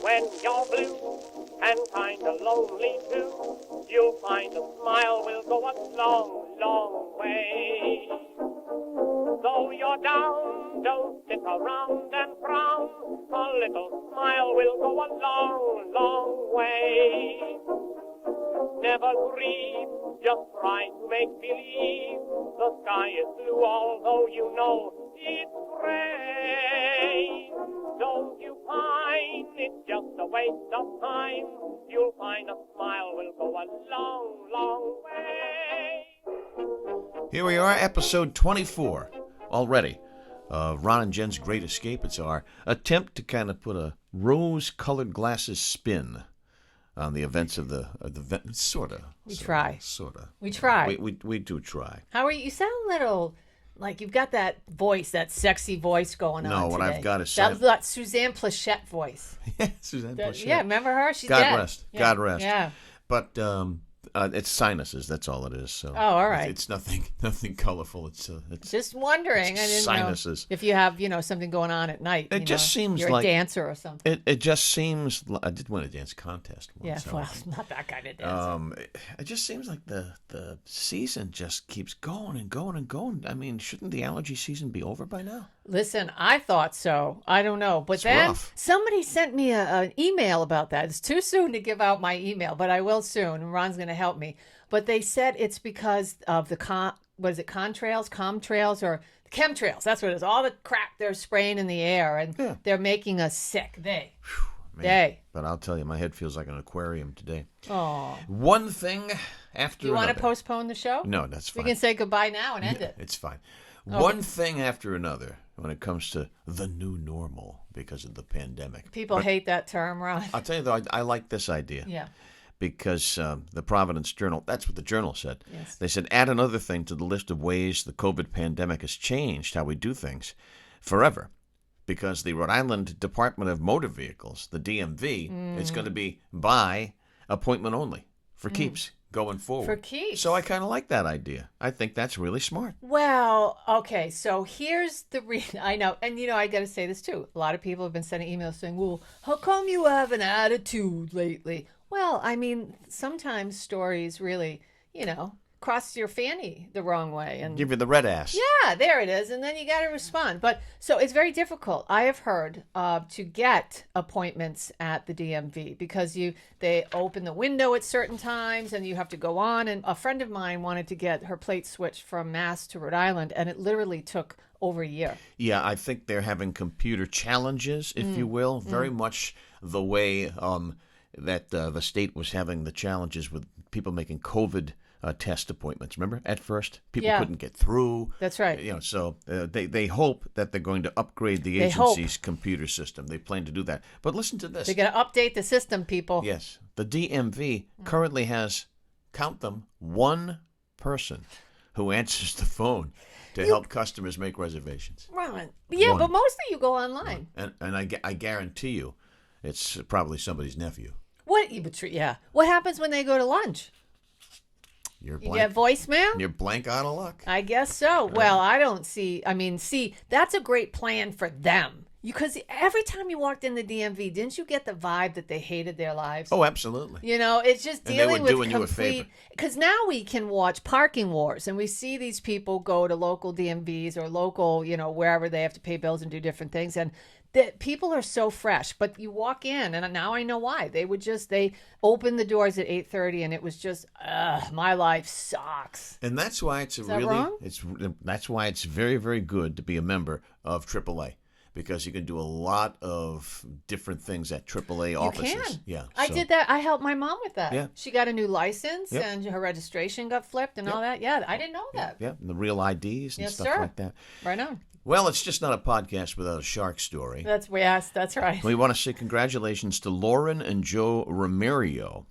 When you're blue and kinda lonely too, you'll find a smile will go a long, long way. Though you're down, don't sit around and frown. A little smile will go a long, long way. Never grieve, just try to make believe the sky is blue, although you know it's gray. Don't you find it's just a waste of time? You'll find a smile will go a long, long way. Here we are, episode 24 already. Ron and Jen's Great Escape. It's our attempt to kind of put a rose-colored glasses spin on the events of the sort of. We try. We try. We do try. How are you? You sound a little like you've got that voice, that sexy voice going on No, today. what I've got is that Suzanne Plachette voice. Yeah, Suzanne Plachette. Yeah, remember her? She's God dead. rest. Yeah. God rest. Yeah. But it's sinuses. That's all it is. So. Oh, all right. It's nothing colorful. It's just wondering. I didn't sinuses. know if you have something going on at night. It just seems you're like a dancer or something. It just seems. I did win a dance contest once. Yeah, well, not that kind of dancer. It just seems like the season just keeps going and going and going. I mean, shouldn't the allergy season be over by now? Listen, I thought so. I don't know. But it's then rough. Somebody sent me an email about that. It's too soon to give out my email, but I will soon. And Ron's going to help me. But they said it's because of the comtrails, or chemtrails. That's what it is. All the crap they're spraying in the air, and they're making us sick. But I'll tell you, my head feels like an aquarium today. Oh. One thing after Do you another. want to postpone the show? No, that's fine. We can say goodbye now and end it. It's fine. One thing after another when it comes to the new normal because of the pandemic. People hate that term, Ron. I'll tell you, though, I like this idea. Yeah. Because the Providence Journal, that's what the Journal said. Yes. They said, add another thing to the list of ways the COVID pandemic has changed how we do things forever. Because the Rhode Island Department of Motor Vehicles, the DMV, is going to be by appointment only for keeps going forward. For keeps. So I kind of like that idea. I think that's really smart. Well, okay, so here's the reason. I know, and I got to say this too. A lot of people have been sending emails saying, well, how come you have an attitude lately? Well, I mean, sometimes stories really, cross your fanny the wrong way. And Give you the red ass. yeah, there it is. And then you got to respond. But so it's very difficult. I have heard to get appointments at the DMV because they open the window at certain times and you have to go on. And a friend of mine wanted to get her plate switched from Mass to Rhode Island, and it literally took over a year. Yeah, I think they're having computer challenges, if you will, very much the way that the state was having the challenges with people making COVID test appointments. Remember, at first, people couldn't get through. That's right. So they hope that they're going to upgrade the agency's computer system. They plan to do that. But listen to this. They're going to update the system, people. Yes. The DMV currently has, count them, one person who answers the phone to help customers make reservations. Ron. Yeah, One. but mostly you go online. And I guarantee you, it's probably somebody's nephew. What? Yeah. What happens when they go to lunch? You're You blank. get voicemail? You're blank out of luck. I guess so. Well, I don't see. I mean, that's a great plan for them. Because every time you walked in the DMV, didn't you get the vibe that they hated their lives? Oh, absolutely. It's just And they dealing were with doing you a favor. Because now we can watch parking wars, and we see these people go to local DMVs or local, wherever they have to pay bills and do different things, and the people are so fresh. But you walk in, and now I know why. They opened the doors at 8:30, and it was just, my life sucks. And that's why it's that's why it's very, very good to be a member of AAA. Because you can do a lot of different things at AAA offices. You can. Yeah. I did that. I helped my mom with that. Yeah. She got a new license and her registration got flipped and all that. Yeah, I didn't know that. Yeah, and the real IDs and stuff like that. Right on. Well, it's just not a podcast without a shark story. That's right. We want to say congratulations to Lauren and Joe Romerio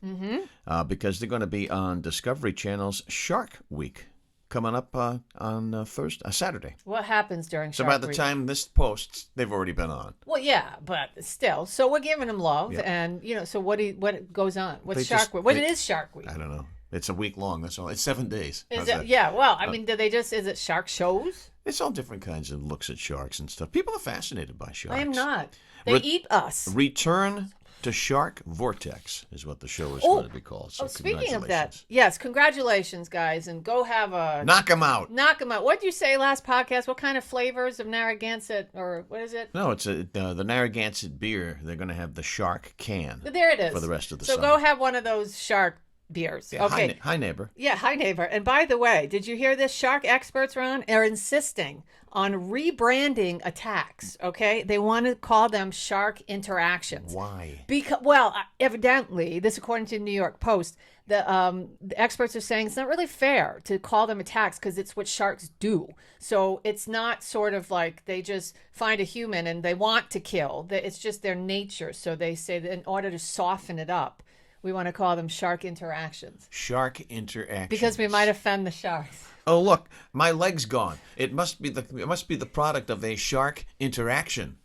because they're going to be on Discovery Channel's Shark Week coming up on Saturday. What happens during Shark Week? So by the Week? time this posts, they've already been on. Well, yeah, but still. So we're giving them love, and so what goes on? What's Shark Week? What is Shark Week? I don't know. It's a week long. That's all. It's 7 days. Is it? Yeah. Well, I mean, is it shark shows? It's all different kinds of looks at sharks and stuff. People are fascinated by sharks. I am not. They eat us. Return to Shark Vortex is what the show is going to be called. So speaking of that, yes, congratulations, guys, and go have a... Knock them out. Knock them out. What did you say last podcast? What kind of flavors of Narragansett, or what is it? No, it's the Narragansett beer. They're going to have the Shark can. There it is. For the rest of the summer. So go have one of those Shark beers. Yeah, okay. Hi, neighbor. Yeah, hi, neighbor. And by the way, did you hear this? Shark experts, Ron, are insisting on rebranding attacks, okay? They want to call them shark interactions. Why? Because, well, evidently, this according to the New York Post, the experts are saying it's not really fair to call them attacks because it's what sharks do. So it's not sort of like they just find a human and they want to kill. It's just their nature. So they say that in order to soften it up, we want to call them shark interactions. Shark interactions. Because we might offend the sharks. Oh, look, my leg's gone. It must be the product of a shark interaction.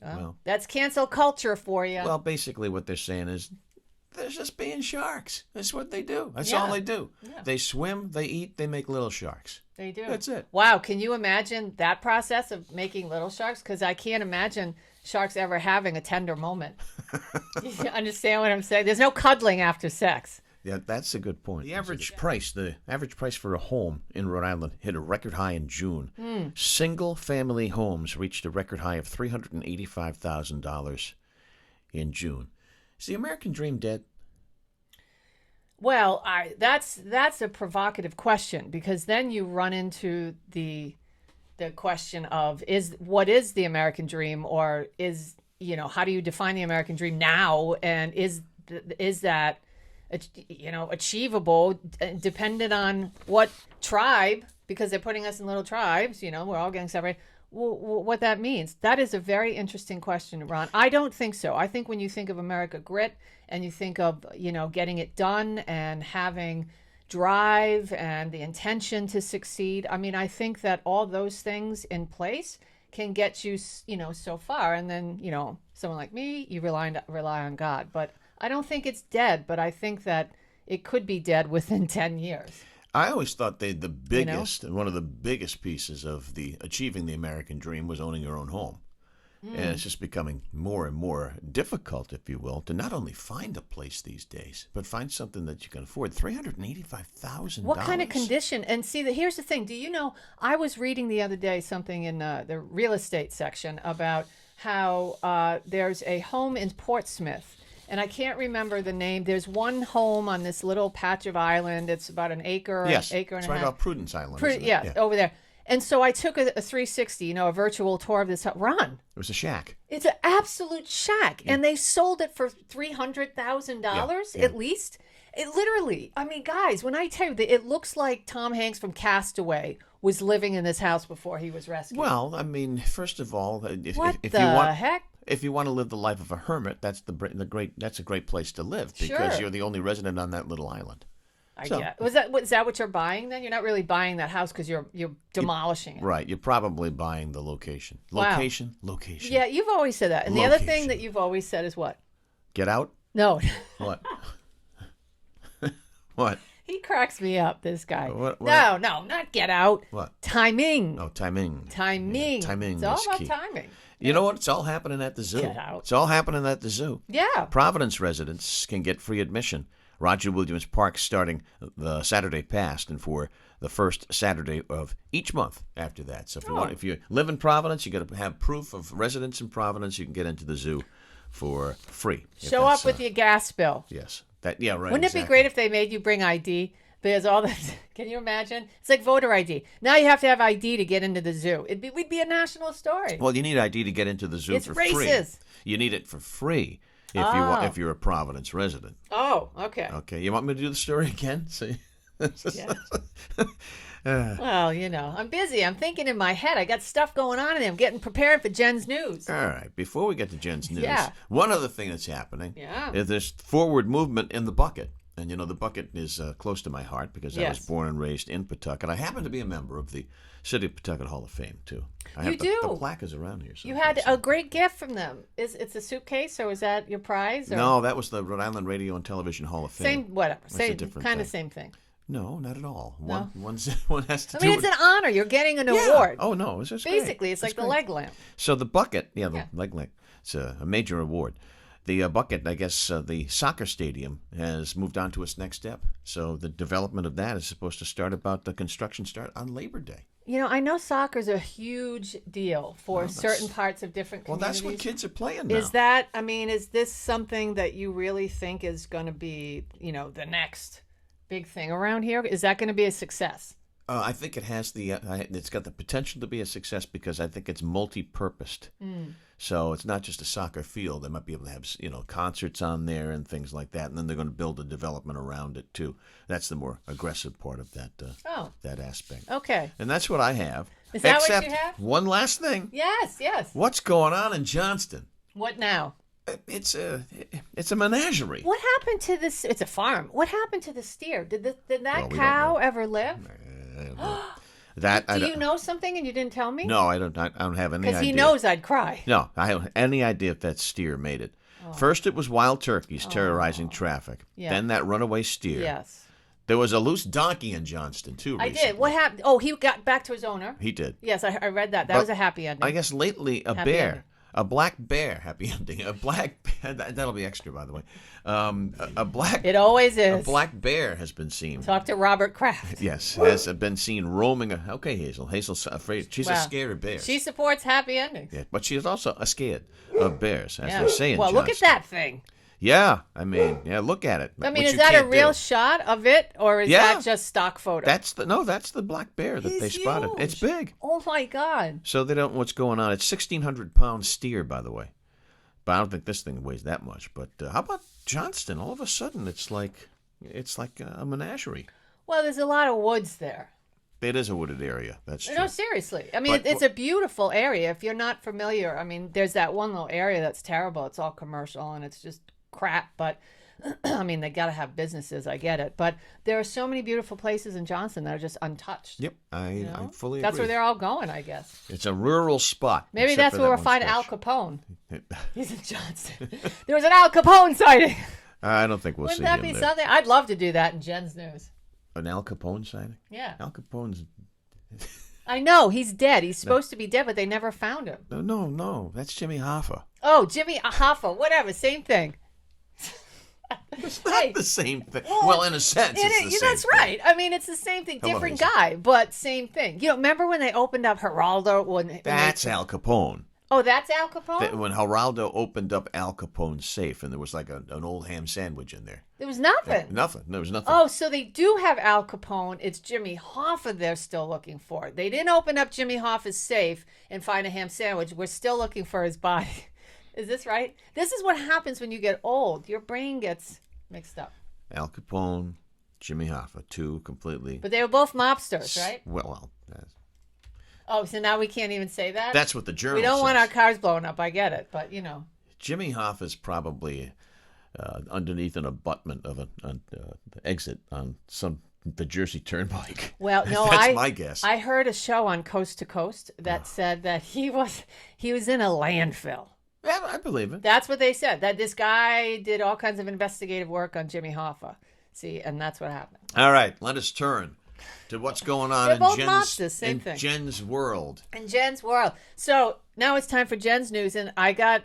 Well, that's cancel culture for you. Well, basically what they're saying is they're just being sharks. That's what they do. That's all they do. Yeah. They swim, they eat, they make little sharks. They do. That's it. Wow, can you imagine that process of making little sharks? Because I can't imagine sharks ever having a tender moment. You understand what I'm saying? There's no cuddling after sex. Yeah, that's a good point. The average price for a home in Rhode Island hit a record high in June. Single-family homes reached a record high of $385,000 in June. Is the American dream dead? Well, that's a provocative question, because then you run into the question of what is the American dream, or how do you define the American dream now, and is that achievable, dependent on what tribe, because they're putting us in little tribes, we're all getting separated. What that means. That is a very interesting question, Ron. I don't think so. I think when you think of America grit and you think of, getting it done and having drive and the intention to succeed, I think that all those things in place can get you, so far. And then, someone like me, you rely on God. But I don't think it's dead, but I think that it could be dead within 10 years. I always thought one of the biggest pieces of achieving the American dream was owning your own home. And it's just becoming more and more difficult, if you will, to not only find a place these days, but find something that you can afford. $385,000. What kind of condition? And see, here's the thing. Do you know, I was reading the other day something in the real estate section about how there's a home in Portsmouth. And I can't remember the name. There's one home on this little patch of island. It's about an acre, yes, acre and a half. It's right off Prudence Island. Yeah, over there. And so I took a 360, a virtual tour of this. Ron. It was a shack. It's an absolute shack. Yeah. And they sold it for $300,000 at least. It literally, guys, when I tell you that it looks like Tom Hanks from Castaway was living in this house before he was rescued. Well, first of all, heck? If you want to live the life of a hermit, that's a great place to live, because you're the only resident on that little island. I get. Is that what you're buying then? You're not really buying that house because you're demolishing it. Right. You're probably buying the location. Location. Yeah, you've always said that. And the other thing that you've always said is what? Get out? No. What? What? He cracks me up, this guy. What? No, not get out. What? Timing. Oh, timing. Timing. Yeah, timing. It's all about key. timing. You know what? It's all happening at the zoo. Get out. It's all happening at the zoo. Yeah. Providence residents can get free admission. Roger Williams Park starting the Saturday past and for the first Saturday of each month after that. So if you live in Providence, you got to have proof of residence in Providence. You can get into the zoo for free. Show up with your gas bill. Yes. Right. Wouldn't it be great if they made you bring ID? There's all that. Can you imagine? It's like voter ID. Now you have to have ID to get into the zoo. We'd be a national story. Well, you need ID to get into the zoo for free. It's racist. You need it for free if you're a Providence resident. Oh, okay. Okay. You want me to do the story again? See? Yeah. Well, I'm busy. I'm thinking in my head. I got stuff going on, and I'm getting prepared for Jen's news. All right. Before we get to Jen's news, one other thing that's happening is there's forward movement in the bucket. And, the bucket is close to my heart because I was born and raised in Pawtucket. I happen to be a member of the City of Pawtucket Hall of Fame, too. The plaque is around here. You had a great gift from them. It's a suitcase, or is that your prize? Or? No, that was the Rhode Island Radio and Television Hall of Fame. Same thing. No, not at all. No? One has to do it's an honor. You're getting an award. Oh, no. It's just Basically, great. it's like the leg lamp. So the bucket, the leg lamp, it's a major award. The bucket, I guess, the soccer stadium has moved on to its next step. So the development of that is supposed to start about the construction start on Labor Day. You know, I know soccer's a huge deal for certain parts of different Well, communities. that's what kids are playing now. Is this something that you really think is going to be, the next big thing around here? Is that going to be a success? I think it has it's got the potential to be a success because I think it's multi-purposed. So it's not just a soccer field. They might be able to have, concerts on there and things like that. And then they're going to build a development around it, too. That's the more aggressive part of that aspect. Okay. And that's what I have. Is that what you have? One last thing. Yes. What's going on in Johnston? What now? It's a menagerie. What happened to this? It's a farm. What happened to the steer? Did that cow ever live? Do you know something and you didn't tell me? No, I don't have any idea. Because he knows I'd cry. No, I don't have any idea if that steer made it. First, it was wild turkeys terrorizing traffic. Yeah. Then that runaway steer. Yes. There was a loose donkey in Johnston, too, recently. I did. What happened? Oh, he got back to his owner? He did. Yes, I read that. That was a happy ending. I guess lately a happy bear... ending. A black bear, happy ending. That'll be extra, by the way. It always is. A black bear has been seen. Talk to Robert Kraft. Yes, has been seen roaming. Okay, Hazel. Hazel's afraid. She's a scared of bears. She supports happy endings. Yeah, but she is also a scared of bears, as they say in Well, look at Johnston. that thing. Yeah, look at it. Is that a real shot of it, or is that just stock photo? That's the black bear that they spotted. Huge. It's big. Oh my God! So they don't know what's going on. It's 1,600-pound steer, by the way. But I don't think this thing weighs that much. But how about Johnston? All of a sudden, it's like a menagerie. Well, there's a lot of woods there. It is a wooded area. That's true. No, seriously. I mean, it's a beautiful area. If you're not familiar, there's that one little area that's terrible. It's all commercial and it's just crap, but they got to have businesses. I get it, but there are so many beautiful places in Johnston that are just untouched. Yep, I fully agree. That's where they're all going, I guess. It's a rural spot. Maybe that's where we'll find Al Capone. He's in Johnston. There was an Al Capone sighting. I don't think we'll see him Wouldn't that be something? I'd love to do that in Jen's News. An Al Capone sighting? Yeah. Al Capone's... I know, he's dead. He's supposed to be dead, but they never found him. No, that's Jimmy Hoffa. Oh, Jimmy Hoffa, whatever, same thing. It's not the same thing. Well, in a sense, it's the same That's right. It's the same thing. Different guy, but same thing. Remember when they opened up Geraldo? That's Al Capone. Oh, that's Al Capone? When Geraldo opened up Al Capone's safe, and there was like an old ham sandwich in there. There was nothing. Nothing. There was nothing. Oh, so they do have Al Capone. It's Jimmy Hoffa they're still looking for. They didn't open up Jimmy Hoffa's safe and find a ham sandwich. We're still looking for his body. Is this right? This is what happens when you get old. Your brain gets mixed up. Al Capone, Jimmy Hoffa, two completely... But they were both mobsters, right? Well, oh, so now we can't even say that? That's what the journal We don't says. want our cars blowing up. I get it, but Jimmy Hoffa's probably underneath an abutment of an exit on the Jersey Turnpike. Well, no, that's my guess. I heard a show on Coast to Coast that said that he was in a landfill. Yeah, I believe it. That's what they said. That this guy did all kinds of investigative work on Jimmy Hoffa. See, and that's what happened. All right, let us turn to what's going on in Jen's world. In Jen's world. So now it's time for Jen's news, and I got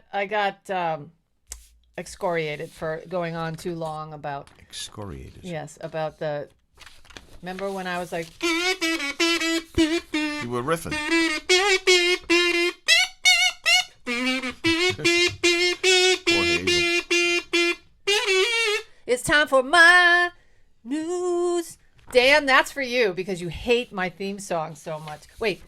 excoriated for going on too long about excoriated. Yes, about the. Remember when I was like. You were riffing. Poor Hazel. It's time for my news. Dan, that's for you because you hate my theme song so much. Wait.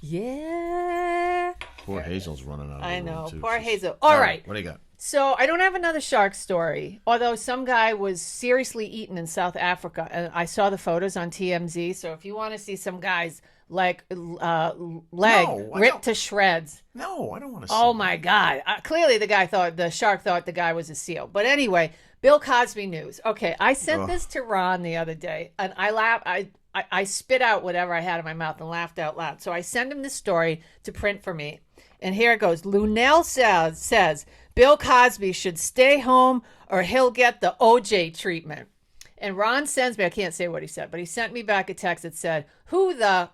Yeah. Poor Hazel's running out of I know. too. Poor Hazel. All right. What do you got? So I don't have another shark story, although some guy was seriously eaten in South Africa. And I saw the photos on TMZ. So if you want to see some guy's leg ripped to shreds. No, I don't want to see Oh, my God. Clearly the shark thought the guy was a seal. But anyway, Bill Cosby news. Okay, I sent this to Ron the other day, and I spit out whatever I had in my mouth and laughed out loud. So I sent him this story to print for me. And here it goes. Lunel says Bill Cosby should stay home or he'll get the OJ treatment. And Ron sends me, I can't say what he said, but he sent me back a text that said, who the...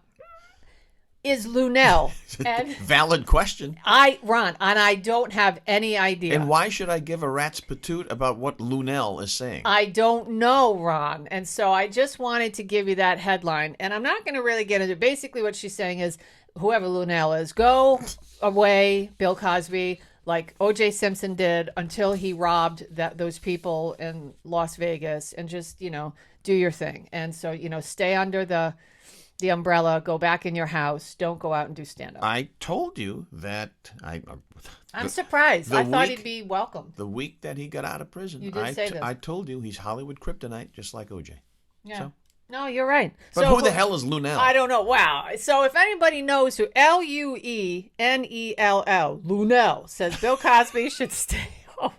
is Lunel? And Valid question. Ron, and I don't have any idea. And why should I give a rat's patoot about what Lunel is saying? I don't know, Ron. And so I just wanted to give you that headline. And I'm not going to really get into it. Basically what she's saying is, whoever Lunel is, go away, Bill Cosby, like O.J. Simpson did until he robbed those people in Las Vegas, and just, do your thing. And so, stay under the umbrella, go back in your house, don't go out and do stand-up. I told you that I'm surprised. I thought he'd be welcomed. The week that he got out of prison, You did say this. I told you he's Hollywood kryptonite, just like O.J. Yeah. So. No, you're right. But who the hell is Lunel? I don't know. Wow. So if anybody knows who Lunell, Lunel, says Bill Cosby should stay home.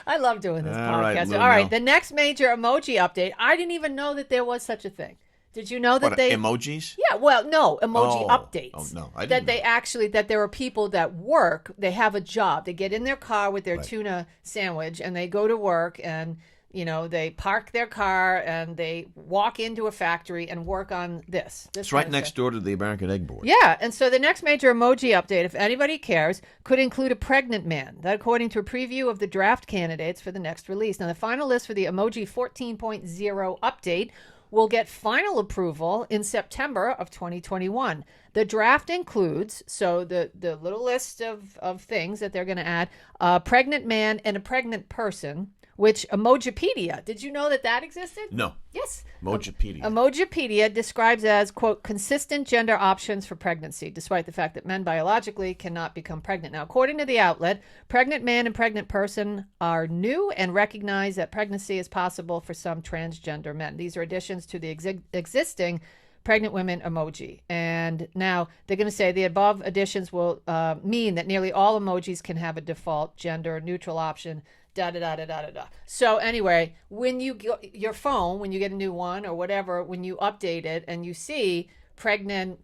I love doing this podcast. All right. The next major emoji update. I didn't even know that there was such a thing. Did you know that emojis? Yeah, well, no, emoji updates. Oh, no, I didn't know. That there are people that work, they have a job. They get in their car with their tuna sandwich and they go to work, and they park their car and they walk into a factory and work on this. It's right next door to the American Egg Board. Yeah, and so the next major emoji update, if anybody cares, could include a pregnant man. That according to a preview of the draft candidates for the next release. Now, the final list for the Emoji 14.0 update will get final approval in September of 2021. The draft includes, so the little list of things that they're going to add, a pregnant man and a pregnant person, which Emojipedia, did you know that existed? No. Yes. Emojipedia. Emojipedia describes as, quote, consistent gender options for pregnancy, despite the fact that men biologically cannot become pregnant. Now, according to the outlet, pregnant man and pregnant person are new and recognize that pregnancy is possible for some transgender men. These are additions to the existing pregnant women emoji. And now they're going to say the above additions will mean that nearly all emojis can have a default gender neutral option. So anyway, when you get your phone, when you get a new one or whatever, when you update it and you see pregnant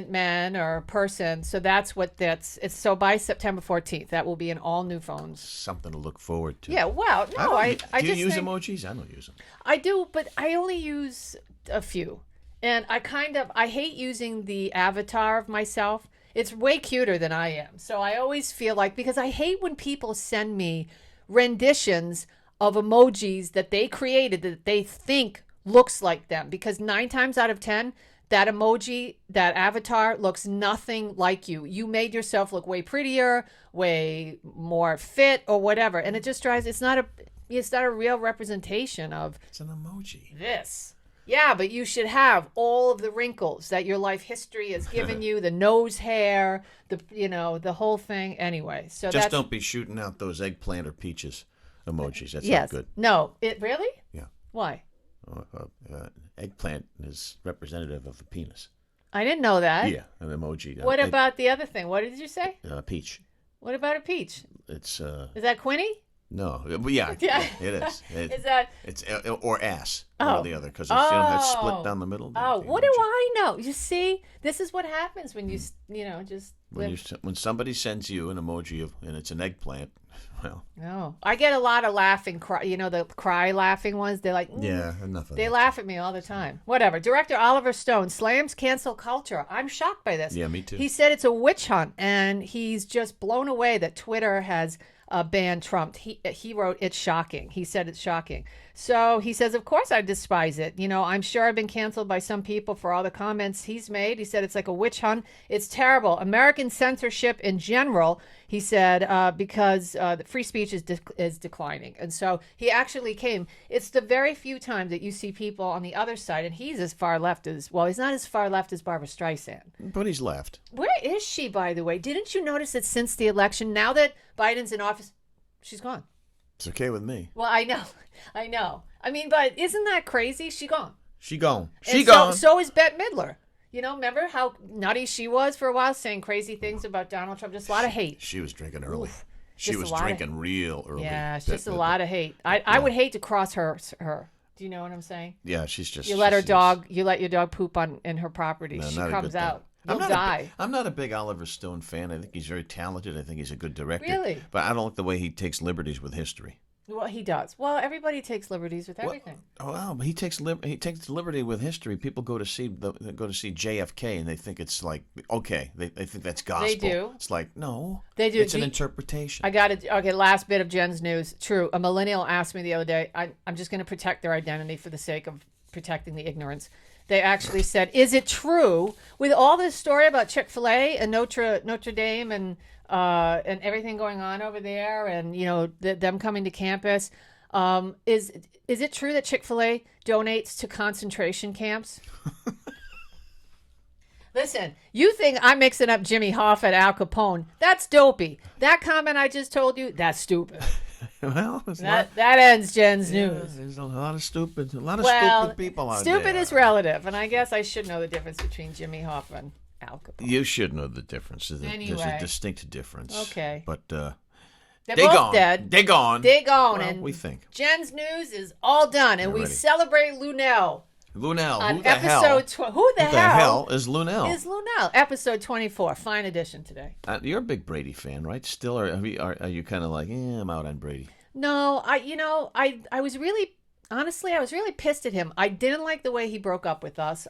man or person, so that's what it's. So by September 14th, that will be in all new phones. Something to look forward to. Yeah, well, no, I do just you use think, emojis? I don't use them. I do, but I only use a few, and I hate using the avatar of myself. It's way cuter than I am. So I always feel like, because I hate when people send me renditions of emojis that they created that they think looks like them, because 9 times out of 10, that emoji, that avatar looks nothing like you. You made yourself look way prettier, way more fit or whatever. And it just drives, it's not a real representation of. It's an emoji. This. Yeah, but you should have all of the wrinkles that your life history has given you, the nose hair, the whole thing. Anyway, so just don't be shooting out those eggplant or peaches emojis. That's not good. No, it really? Yeah. Why? Eggplant is representative of a penis. I didn't know that. Yeah, an emoji. What about the other thing? What did you say? Peach. What about a peach? It's. Is that Quinny? No, yeah, it is. Is that? It's or ass, one or the other, because it's split down the middle. What do I know? You see, this is what happens when you just when somebody sends you an emoji and it's an eggplant. Well, no, I get a lot of laughing cry. The cry laughing ones. They're like, yeah, enough of They that. laugh at me all the time. Whatever. Director Oliver Stone slams cancel culture. I'm shocked by this. Yeah, me too. He said it's a witch hunt, and he's just blown away that Twitter has banned Trump. He wrote, it's shocking. He said it's shocking. So he says, of course I despise it. I'm sure I've been canceled by some people for all the comments he's made. He said it's like a witch hunt. It's terrible. American censorship in general, he said, because the free speech is declining. And so he actually came. It's the very few times that you see people on the other side, and he's as far left as, well, he's not as far left as Barbara Streisand. But he's left. Where is she, by the way? Didn't you notice that since the election, now that Biden's in office, she's gone? It's okay with me. Well, I know. I mean, but isn't that crazy? She gone. She gone. So is Bette Midler. Remember how nutty she was for a while, saying crazy things about Donald Trump? Just a lot of hate. She was drinking early. Oof. She was drinking real early. Yeah, it's just a lot of hate. I would hate to cross her. Do you know what I'm saying? Yeah, she's just. You let your dog poop in her property. No, she comes out. You'll die. I'm not a big Oliver Stone fan. I think he's very talented. I think he's a good director. Really? But I don't like the way he takes liberties with history. Well, he does. Well, everybody takes liberties with everything. Well, he takes liberty with history. People go to see JFK and they think it's like okay, they think that's gospel. They do. It's like no, They do. It's an interpretation. I got it. Okay, last bit of Jen's news. True. A millennial asked me the other day. I'm just going to protect their identity for the sake of protecting the ignorance. They actually said, "Is it true with all this story about Chick-fil-A and Notre Dame and everything going on over there, and them coming to campus? Is it true that Chick-fil-A donates to concentration camps?" Listen, you think I'm mixing up Jimmy Hoffa and Al Capone? That's dopey. That comment I just told you, that's stupid. Well, that ends Jen's news. There's a lot of stupid people out there. Stupid is relative, and I guess I should know the difference between Jimmy Hoffa and Al Capone. You should know the difference. Anyway. There's a distinct difference. Okay. But they're both gone. dead. They're gone. Well, and we think. Jen's news is all done, and we celebrate Lunel. Lunel, on who the episode hell? Who the hell is Lunel? Is Lunel, episode 24, fine edition today. You're a big Brady fan, right? Still, or are you kind of like, I'm out on Brady? No, I was really, honestly, I was really pissed at him. I didn't like the way he broke up with us.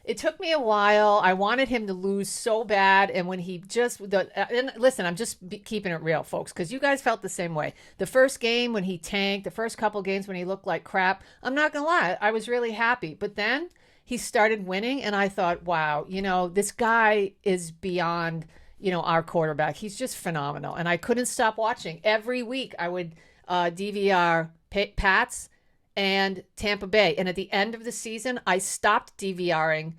It took me a while. I wanted him to lose so bad, and when he and listen, I'm just keeping it real, folks, because you guys felt the same way. The first game when he tanked, the first couple games when he looked like crap, I'm not gonna lie, I was really happy. But then he started winning, and I thought, wow, this guy is beyond, our quarterback. He's just phenomenal, and I couldn't stop watching. Every week I would DVR Pats and Tampa Bay. And at the end of the season, I stopped DVRing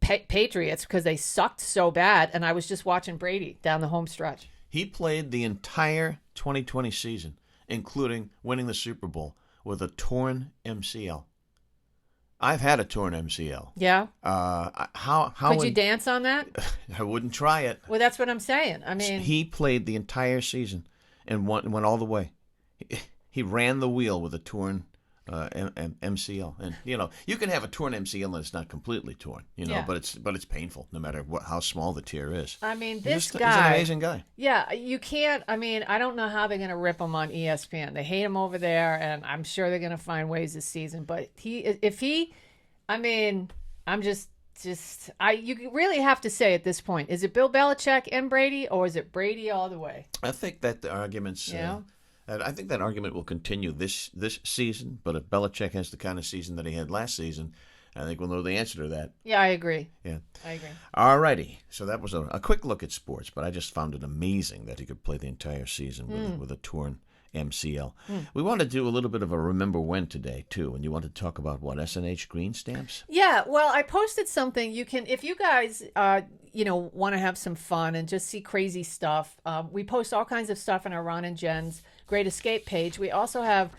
Patriots because they sucked so bad, and I was just watching Brady down the home stretch. He played the entire 2020 season, including winning the Super Bowl, with a torn MCL. I've had a torn MCL. Yeah. How could you dance on that? I wouldn't try it. Well, that's what I'm saying. I mean, he played the entire season and went all the way. He ran the wheel with a torn MCL, and you can have a torn MCL and it's not completely torn, but it's painful no matter how small the tear is. I mean, he's guy, he's an amazing guy. Yeah, you can't. I mean, I don't know how they're going to rip him on ESPN. They hate him over there, and I'm sure they're going to find ways this season. But I'm just you really have to say at this point, is it Bill Belichick and Brady, or is it Brady all the way? I think that the arguments. I think that argument will continue this season, but if Belichick has the kind of season that he had last season, I think we'll know the answer to that. Yeah, I agree. Yeah. I agree. All righty. So that was a quick look at sports, but I just found it amazing that he could play the entire season with a torn MCL. We want to do a little bit of a remember when today, too, and you want to talk about what, SNH green stamps? Yeah, well, I posted something. You can, if you guys, want to have some fun and just see crazy stuff, we post all kinds of stuff on our Ron and Jen's Great Escape page. We also have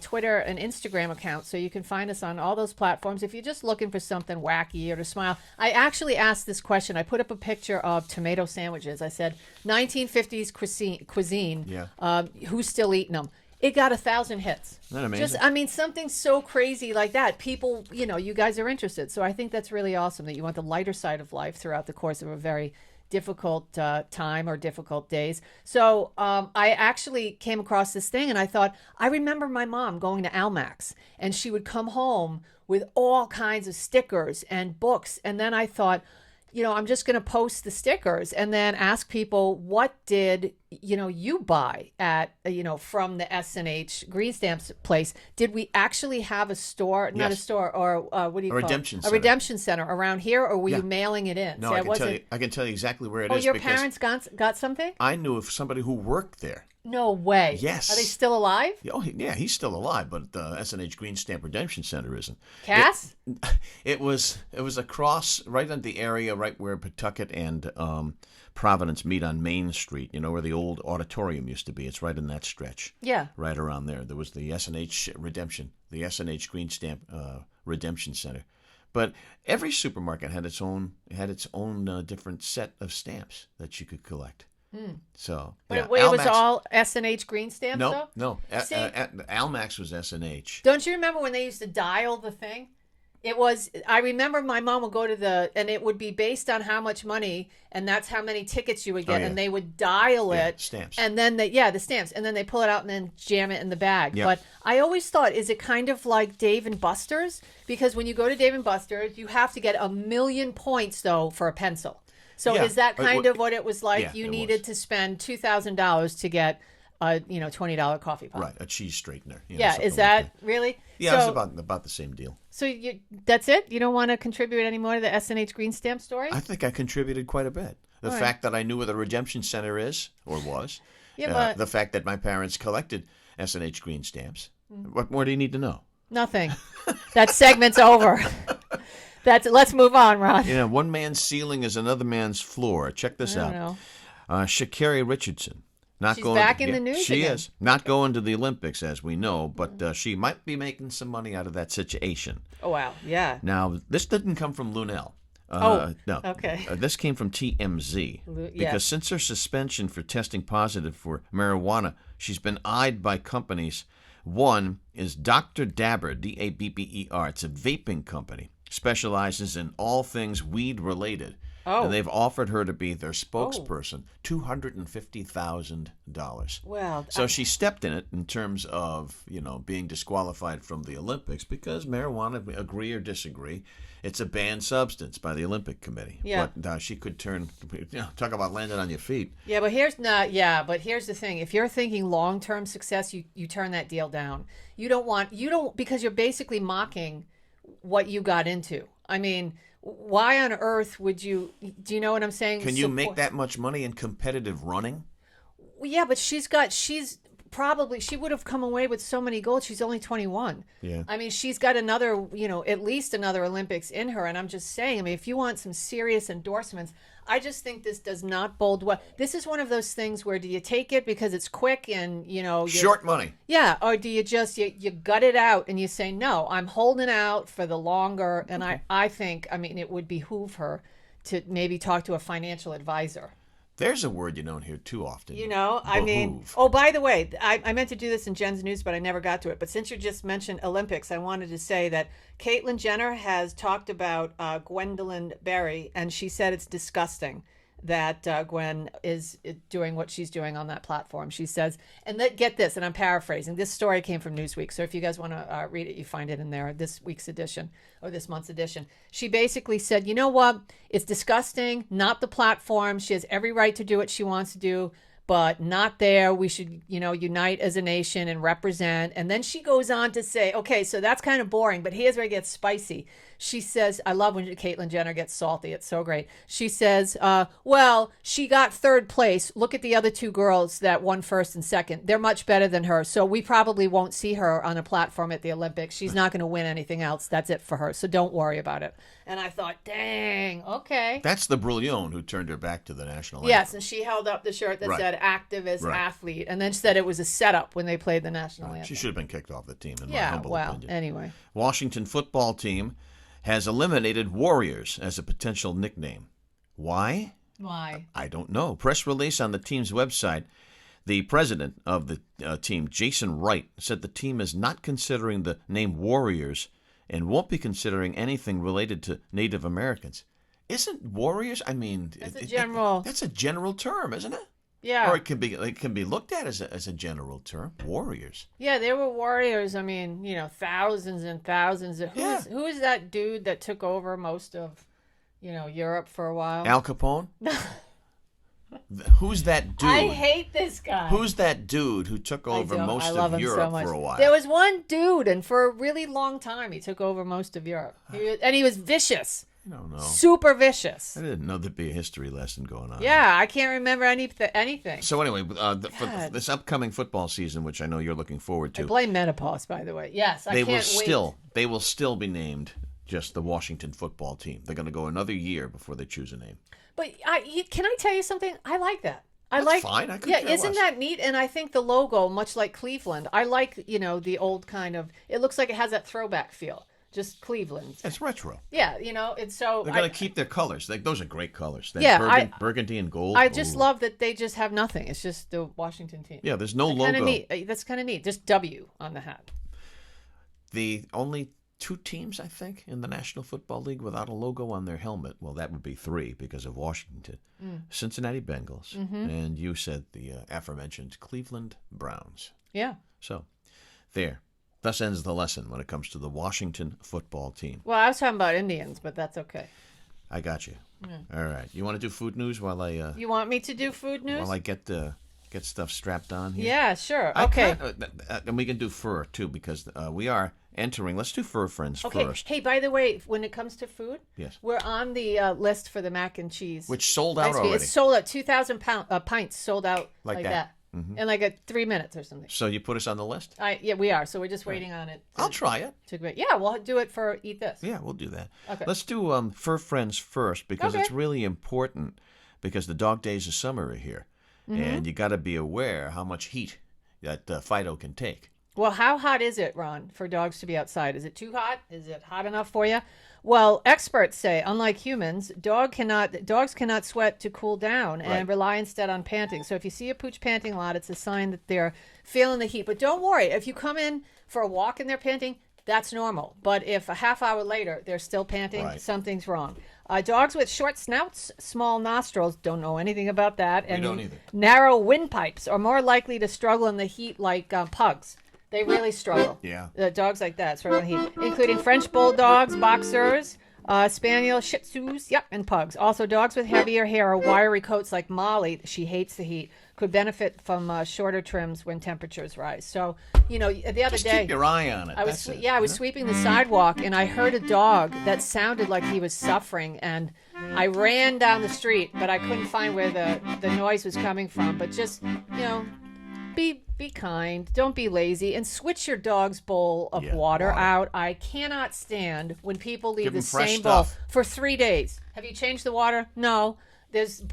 Twitter and Instagram accounts, so you can find us on all those platforms if you're just looking for something wacky or to smile. I actually asked this question. I put up a picture of tomato sandwiches. I said 1950s cuisine. Yeah. Who's still eating them? It got 1,000 hits. Isn't that amazing? Something so crazy like that. People, you guys are interested. So I think that's really awesome that you want the lighter side of life throughout the course of a very difficult time or difficult days. So I actually came across this thing, and I thought, I remember my mom going to Almax, and she would come home with all kinds of stickers and books. And then I thought, I'm just going to post the stickers and then ask people, what did, you buy at, from the SNH green stamps place? Did we actually have a store, not a store, or what do you call it? Redemption a redemption center around here, or were you mailing it in? No, See, I can tell you exactly where it is. Oh, your parents got something? I knew of somebody who worked there. No way. Yes. Are they still alive? Oh, yeah, he's still alive, but the SNH Green Stamp Redemption Center isn't. Cass? It was across, right in the area, right where Pawtucket and Providence meet on Main Street, where the old auditorium used to be. It's right in that stretch. Yeah. Right around there. There was the SNH Redemption, the SNH Green Stamp Redemption Center. But every supermarket had its own different set of stamps that you could collect. So wait, it was all SNH green stamps, No. Almax was SNH. Don't you remember when they used to dial the thing? It was, I remember my mom would go to and it would be based on how much money, and that's how many tickets you would get, yeah. and they would dial it. Stamps. And then the stamps, and then they pull it out and then jam it in the bag. Yep. But I always thought, is it kind of like Dave and Buster's? Because when you go to Dave and Buster's, you have to get 1,000,000 points, though, for a pencil. So Yeah. is that kind of what it was like? Yeah, You it needed was. to spend $2,000 to get a $20 coffee pot. Right, a cheese straightener. Yeah, something is that like really? Yeah, So, it's about the same deal. So that's it? You don't want to contribute any more to the S&H Green Stamp story? I think I contributed quite a bit. The All fact that I knew where the Redemption Center is, or was, Yeah, but- the fact that my parents collected S&H green stamps. Mm. What more do you need to know? Nothing. That segment's over. Let's move on, Ron. One man's ceiling is another man's floor. Check this I out. don't know. Shakira Richardson. She's back in the news She again. is. Not going to the Olympics, as we know, but she might be making some money out of that situation. Oh, wow. Yeah. Now, this didn't come from Lunel. Oh, no. okay. This came from TMZ. Yes. Because since her suspension for testing positive for marijuana, she's been eyed by companies. One is Dr. Dabber, Dabber. It's a vaping company. Specializes in all things weed-related. Oh. And they've offered her to be their spokesperson, $250,000. Well, So she stepped in it in terms of, being disqualified from the Olympics because marijuana, agree or disagree, it's a banned substance by the Olympic Committee. Yeah. But she could talk about landing on your feet. yeah, but here's the thing. If you're thinking long-term success, you turn that deal down. Because you're basically mocking what you got into. I mean, why on earth would you, do you know what I'm saying? Can you make that much money in competitive running? Yeah, but she would have come away with so many golds. She's only 21. Yeah. I mean, she's got another, at least another Olympics in her. And I'm just saying, I mean, if you want some serious endorsements, I just think this does not bode well. This is one of those things where do you take it because it's quick and, Short money. Yeah, or do you just, you gut it out and you say, no, I'm holding out for the longer. And I think, it would behoove her to maybe talk to a financial advisor. There's a word you don't hear too often. Behoove. Oh, by the way, I meant to do this in Jen's news, but I never got to it. But since you just mentioned Olympics, I wanted to say that Caitlyn Jenner has talked about Gwendolyn Berry, and she said it's disgusting that Gwen is doing what she's doing on that platform. She says, get this, and I'm paraphrasing. This story came from Newsweek, so if you guys want to read it, you find it in there, this week's edition, or this month's edition. She basically said, you know what? It's disgusting, not the platform. She has every right to do what she wants to do, but not there. We should, unite as a nation and represent. And then she goes on to say, okay, so that's kind of boring, but here's where it gets spicy. She says, I love when Caitlyn Jenner gets salty. It's so great. She says, well, she got third place. Look at the other two girls that won first and second. They're much better than her. So we probably won't see her on a platform at the Olympics. She's not going to win anything else. That's it for her. So don't worry about it. And I thought, dang, okay. That's the Brouillon who turned her back to the national anthem. Yes, and she held up the shirt that said activist athlete, and then said it was a setup when they played the national anthem. She should have been kicked off the team, in my humble opinion. Anyway. Washington football team has eliminated Warriors as a potential nickname. Why? I don't know. Press release on the team's website. The president of the team, Jason Wright, said the team is not considering the name Warriors and won't be considering anything related to Native Americans. Isn't Warriors? That's a general. That's a general term, isn't it? Yeah. Or it can be looked at as a general term. Warriors. Yeah, they were warriors. Thousands and thousands. Who is that dude that took over most of, Europe for a while? Al Capone? Who's that dude? I hate this guy. Who's that dude who took over most of Europe for a while? There was one dude, and for a really long time, he took over most of Europe. He was vicious. I don't know. Super vicious. I didn't know there'd be a history lesson going on. Yeah, I can't remember anything. So anyway, for this upcoming football season, which I know you're looking forward to. I blame menopause, by the way. Yes, I can't wait. They will still be named just the Washington football team. They're going to go another year before they choose a name. But can I tell you something? I like that. That's fine. I could care isn't less. that neat? And I think the logo, much like Cleveland, I like, the old kind of, it looks like it has that throwback feel. Just Cleveland. It's retro. Yeah, it's so... They're going to keep their colors. Those are great colors. Burgundy and gold. I just love that they just have nothing. It's just the Washington team. Yeah, there's no logo. That's kind of neat. Just W on the hat. The only 2 teams, I think, in the National Football League without a logo on their helmet. Well, that would be 3 because of Washington. Cincinnati Bengals, and you said the aforementioned Cleveland Browns. Yeah. So, there. Thus ends the lesson when it comes to the Washington football team. Well, I was talking about Indians, but that's okay. I got you. All right. You want to do food news while I... You want me to do food news? While I get stuff strapped on here? Yeah, sure. Okay. And we can do fur, too, because we are entering... Let's do fur friends first. Hey, by the way, when it comes to food, yes, we're on the list for the mac and cheese. Which sold out already. It's sold out. 2,000 pints sold out like that. In like 3 minutes or something. So you put us on the list? Yeah, we are. So we're just waiting on it. I'll try it. Yeah, we'll do it for Eat This. Yeah, we'll do that. Okay. Let's do Fur Friends first because it's really important because the dog days of summer are here. And you got to be aware how much heat that Fido can take. Well, how hot is it, Ron, for dogs to be outside? Is it too hot? Is it hot enough for you? Well, experts say, unlike humans, dogs cannot sweat to cool down and rely instead on panting. So if you see a pooch panting a lot, it's a sign that they're feeling the heat. But don't worry, if you come in for a walk and they're panting, that's normal. But if a half hour later they're still panting, something's wrong. Dogs with short snouts, small nostrils, don't know anything about that, and don't either. Narrow windpipes are more likely to struggle in the heat like pugs. They really struggle. Yeah. Dogs like that struggle in the heat, including French bulldogs, boxers, spaniels, shih tzus, and pugs. Also, dogs with heavier hair or wiry coats like Molly, she hates the heat, could benefit from shorter trims when temperatures rise. So, the other day, keep your eye on it. I was sweeping the sidewalk and I heard a dog that sounded like he was suffering, and I ran down the street, but I couldn't find where the noise was coming from. But just, be kind, don't be lazy, and switch your dog's bowl of water out. I cannot stand when people leave the same bowl for 3 days. Have you changed the water? No. There's,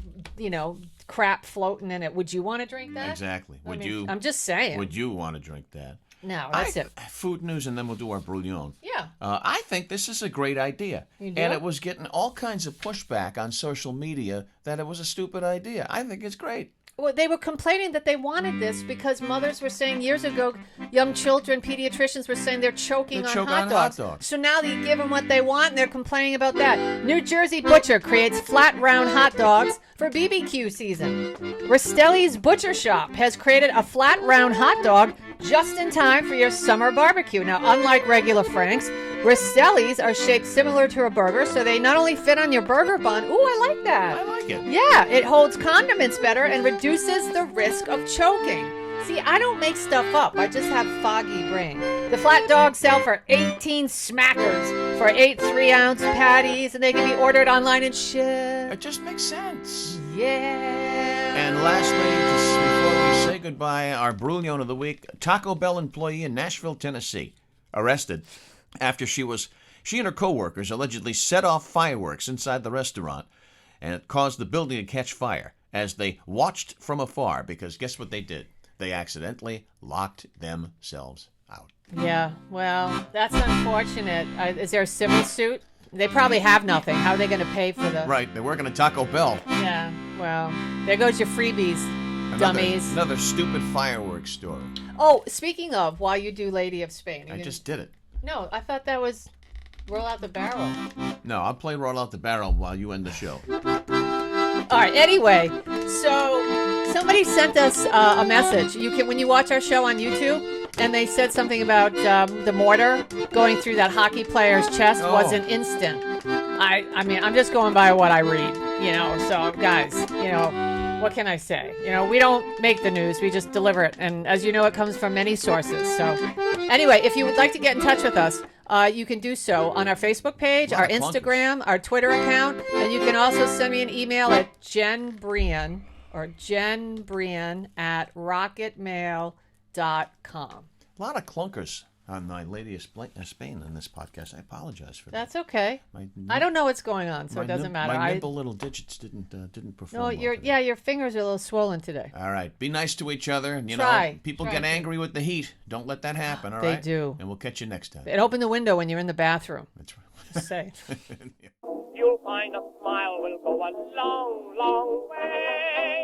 crap floating in it. Would you want to drink that? Exactly. I'm just saying. Would you want to drink that? No, that's it. Food news, and then we'll do our brouillon. Yeah. I think this is a great idea. You do? And it was getting all kinds of pushback on social media that it was a stupid idea. I think it's great. Well, they were complaining that they wanted this because mothers were saying years ago, young children, pediatricians were saying they're choking on hot dogs. So now they give them what they want, and they're complaining about that. New Jersey butcher creates flat, round hot dogs for BBQ season. Rastelli's Butcher Shop has created a flat, round hot dog just in time for your summer barbecue. Now, unlike regular Franks, Rastelli's are shaped similar to a burger, so they not only fit on your burger bun. Ooh, I like that. I like it. Yeah, it holds condiments better and reduces the risk of choking. See, I don't make stuff up. I just have foggy brain. The flat dogs sell for 18 smackers for 8 3-ounce patties, and they can be ordered online and shipped. It just makes sense. Yeah. And lastly, just before we say goodbye, our brouillon of the week, Taco Bell employee in Nashville, Tennessee, arrested after she and her co-workers allegedly set off fireworks inside the restaurant, and it caused the building to catch fire as they watched from afar, because guess what they did? They accidentally locked themselves out. Yeah, well, that's unfortunate. Is there a civil suit? They probably have nothing. How are they going to pay for the... Right, they're working at Taco Bell. Yeah, well, there goes your freebies, dummies. Another stupid fireworks story. Oh, speaking of, while you do Lady of Spain... I just did it. No, I thought that was Roll Out the Barrel. No, I'll play Roll Out the Barrel while you end the show. All right, anyway, so somebody sent us a message. When you watch our show on YouTube, and they said something about the mortar going through that hockey player's chest was an instant. I mean, I'm just going by what I read, so guys, what can I say? We don't make the news, we just deliver it. And as you know, it comes from many sources. So anyway, if you would like to get in touch with us, you can do so on our Facebook page, our Instagram, our Twitter account, and you can also send me an email at jenbrian at rocketmail.com. A lot of clunkers on my Lady of Spain in this podcast. I apologize for that. That's okay. I don't know what's going on, so it doesn't matter. My nimble little digits didn't perform. No, well your fingers are a little swollen today. All right, be nice to each other, and people get angry with the heat. Don't let that happen. All right, they do, and we'll catch you next time. And open the window when you're in the bathroom. That's right. Just say. You'll find a smile will go a long, long way.